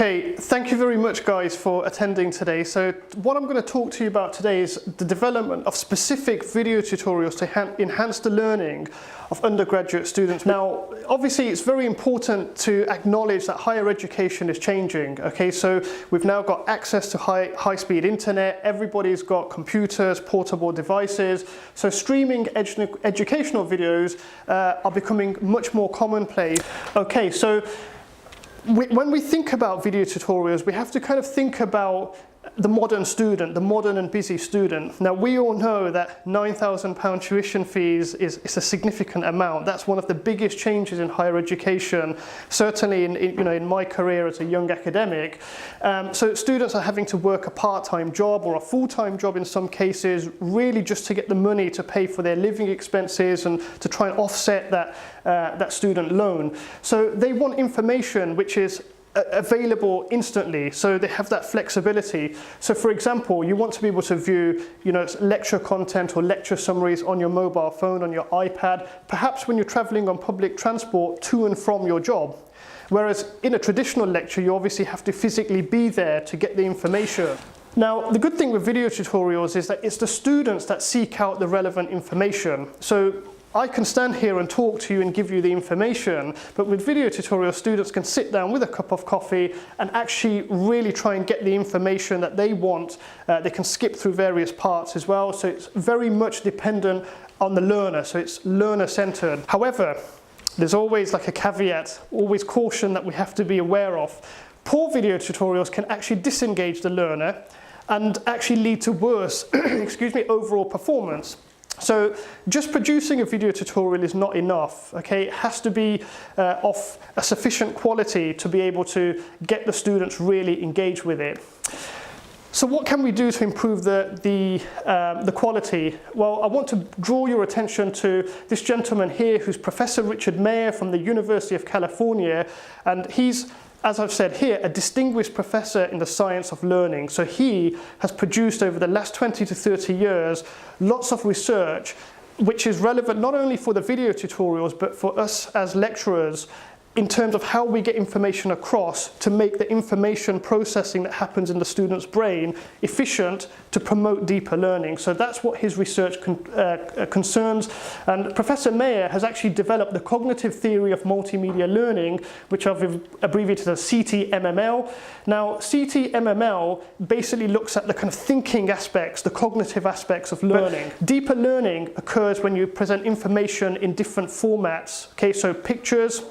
Okay, thank you very much guys for attending today. So what I'm going to talk to you about today is the development of specific video tutorials to enhance the learning of undergraduate students. Now, obviously it's very important to acknowledge that higher education is changing. Okay, so we've now got access to high-speed internet, everybody's got computers, portable devices, so streaming educational videos are becoming much more commonplace. Okay, so when we think about video tutorials, we have to kind of think about the modern student, the modern and busy student. Now, we all know that £9,000 tuition fees is a significant amount. That's one of the biggest changes in higher education, certainly in my career as a young academic. So students are having to work a part-time job or a full-time job in some cases, really just to get the money to pay for their living expenses and to try and offset that student loan. So they want information which is available instantly, so they have that flexibility. So for example, you want to be able to view lecture content or lecture summaries on your mobile phone, on your iPad, perhaps when you're traveling on public transport to and from your job. Whereas in a traditional lecture, you obviously have to physically be there to get the information. Now, the good thing with video tutorials is that it's the students that seek out the relevant information. So I can stand here and talk to you and give you the information, but with video tutorials, students can sit down with a cup of coffee and actually really try and get the information that they want. They can skip through various parts as well, so it's very much dependent on the learner, so it's learner-centered. However, there's always like a caveat, always caution that we have to be aware of. Poor video tutorials can actually disengage the learner and actually lead to worse overall performance. So just producing a video tutorial is not enough, okay? It has to be of a sufficient quality to be able to get the students really engaged with it. So what can we do to improve the quality? Well, I want to draw your attention to this gentleman here, who's Professor Richard Mayer from the University of California, and he's, as I've said here, a distinguished professor in the science of learning. So he has produced over the last 20 to 30 years lots of research which is relevant not only for the video tutorials but for us as lecturers in terms of how we get information across to make the information processing that happens in the student's brain efficient to promote deeper learning. So that's what his research concerns. And Professor Mayer has actually developed the cognitive theory of multimedia learning, which I've abbreviated as CTMML. Now, CTMML basically looks at the kind of thinking aspects, the cognitive aspects of learning. But deeper learning occurs when you present information in different formats. Okay, so pictures,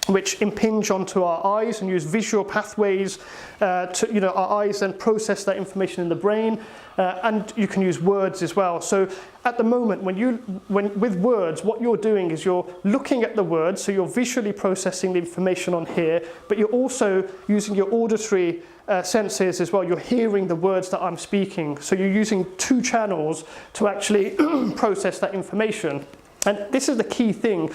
which impinge onto our eyes and use visual pathways our eyes then process that information in the brain, and you can use words as well. So at the moment, with words, what you're doing is you're looking at the words, so you're visually processing the information on here, but you're also using your auditory senses as well. You're hearing the words that I'm speaking, so you're using two channels to actually process that information. And this is the key thing.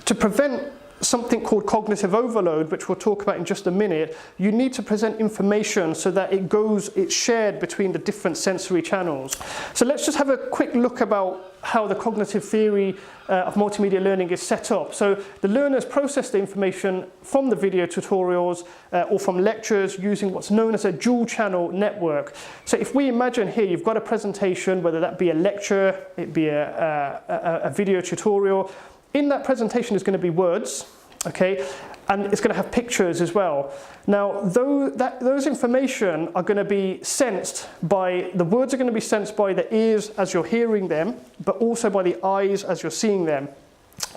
To prevent something called cognitive overload, which we'll talk about in just a minute, you need to present information so that it's shared between the different sensory channels. So let's just have a quick look about how the cognitive theory of multimedia learning is set up. So the learners process the information from the video tutorials or from lectures using what's known as a dual channel network. So if we imagine here you've got a presentation, whether that be a lecture, it be a video tutorial. In that presentation is going to be words, okay, and it's going to have pictures as well. Now, those information are going to be sensed by, the words are going to be sensed by the ears as you're hearing them, but also by the eyes as you're seeing them.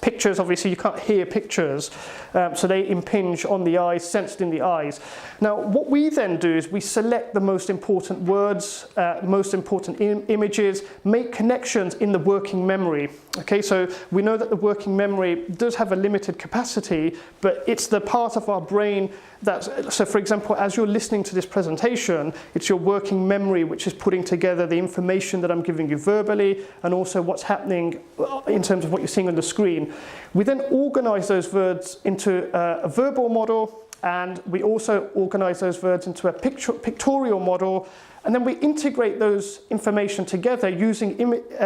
Pictures, obviously you can't hear pictures, so they impinge on the eyes, sensed in the eyes. Now what we then do is we select the most important words, most important images, make connections in the working memory. Okay, so we know that the working memory does have a limited capacity, but it's the part of our brain so for example, as you're listening to this presentation, it's your working memory which is putting together the information that I'm giving you verbally and also what's happening in terms of what you're seeing on the screen. We then organize those words into a verbal model and we also organize those words into a pictorial model, and then we integrate those information together using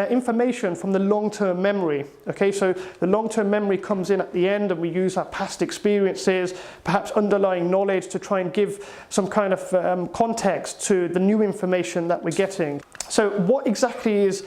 information from the long-term memory. Okay, so the long-term memory comes in at the end, and we use our past experiences, perhaps underlying knowledge, to try and give some kind of context to the new information that we're getting. So what exactly is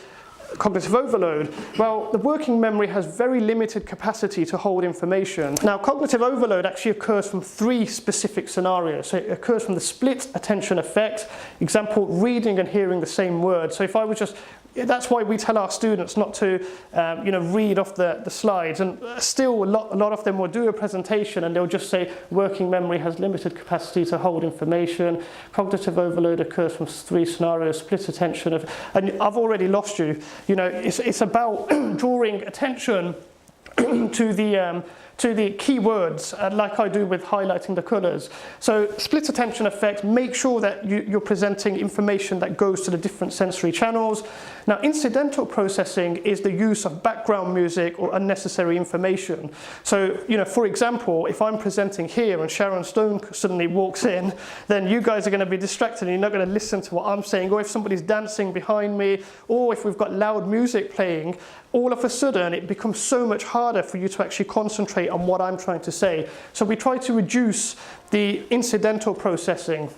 cognitive overload? Well, the working memory has very limited capacity to hold information. Now, cognitive overload actually occurs from 3 specific scenarios. So it occurs from the split attention effect, example, reading and hearing the same word. So if I was just, that's why we tell our students not to read off the slides, and still a lot of them will do a presentation and they'll just say working memory has limited capacity to hold information. Cognitive overload occurs from 3 scenarios, split attention, and I've already lost you. You know, it's about drawing attention to the key words, like I do with highlighting the colours. So split attention effect, make sure that you're presenting information that goes to the different sensory channels. Now, incidental processing is the use of background music or unnecessary information. So, for example, if I'm presenting here and Sharon Stone suddenly walks in, then you guys are going to be distracted and you're not going to listen to what I'm saying. Or if somebody's dancing behind me, or if we've got loud music playing, all of a sudden it becomes so much harder for you to actually concentrate on what I'm trying to say. So we try to reduce the incidental processing.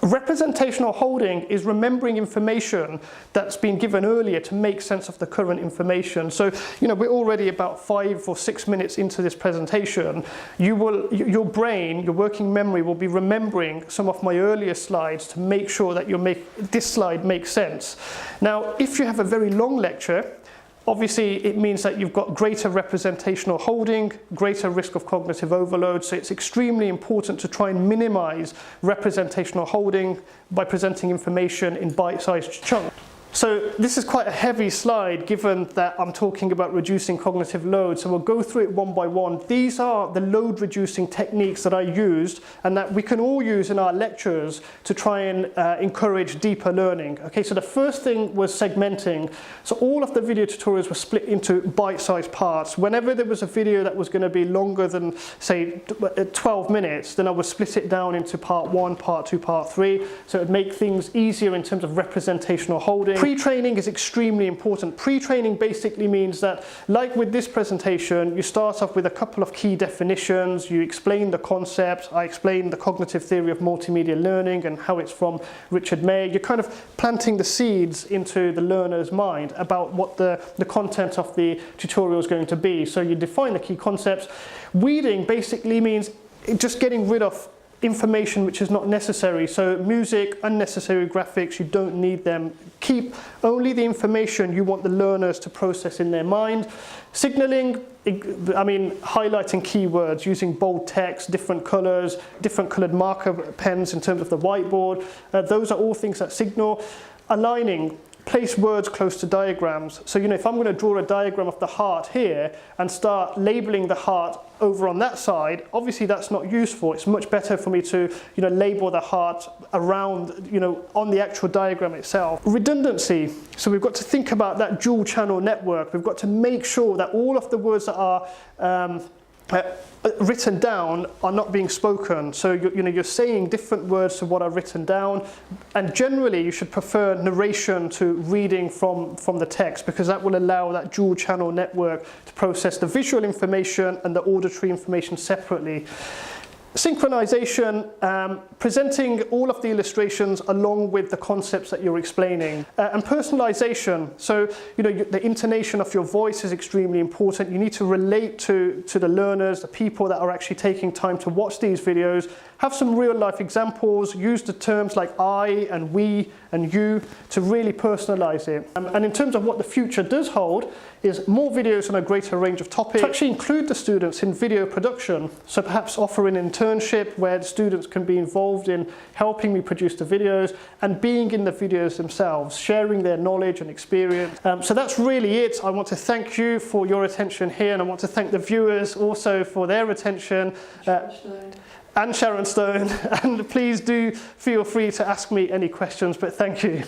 Representational holding is remembering information that's been given earlier to make sense of the current information. So, we're already about 5 or 6 minutes into this presentation. Your brain, your working memory will be remembering some of my earlier slides to make sure that this slide makes sense. Now, if you have a very long lecture, obviously, it means that you've got greater representational holding, greater risk of cognitive overload, so it's extremely important to try and minimize representational holding by presenting information in bite-sized chunks. So this is quite a heavy slide given that I'm talking about reducing cognitive load, so we'll go through it one by one. These are the load reducing techniques that I used and that we can all use in our lectures to try and encourage deeper learning. Okay, so the first thing was segmenting. So all of the video tutorials were split into bite-sized parts. Whenever there was a video that was going to be longer than, say, 12 minutes, then I would split it down into part 1, part 2, part 3, so it would make things easier in terms of representational holding. Pre-training is extremely important. Pre-training basically means that, like with this presentation, you start off with a couple of key definitions, you explain the concept, I explain the cognitive theory of multimedia learning and how it's from Richard May. You're kind of planting the seeds into the learner's mind about what the content of the tutorial is going to be. So you define the key concepts. Weeding basically means just getting rid of information which is not necessary. So music, unnecessary graphics, you don't need them. Keep only the information you want the learners to process in their mind. Signaling, highlighting keywords, using bold text, different colors, different colored marker pens in terms of the whiteboard. Those are all things that signal. Aligning, place words close to diagrams. So, if I'm going to draw a diagram of the heart here and start labeling the heart over on that side, obviously that's not useful. It's much better for me to, label the heart around, on the actual diagram itself. Redundancy. So we've got to think about that dual channel network. We've got to make sure that all of the words that are written down are not being spoken. So you're saying different words to what are written down, and generally you should prefer narration to reading from the text, because that will allow that dual channel network to process the visual information and the auditory information separately. Synchronization, presenting all of the illustrations along with the concepts that you're explaining. And personalization, so the intonation of your voice is extremely important. You need to relate to the learners, the people that are actually taking time to watch these videos. Have some real life examples, use the terms like I and we and you to really personalize it. And in terms of what the future does hold is more videos on a greater range of topics. To actually include the students in video production, so perhaps offer an internship where the students can be involved in helping me produce the videos and being in the videos themselves, sharing their knowledge and experience. So that's really it. I want to thank you for your attention here, and I want to thank the viewers also for their attention. And Sharon Stone, and please do feel free to ask me any questions, but thank you.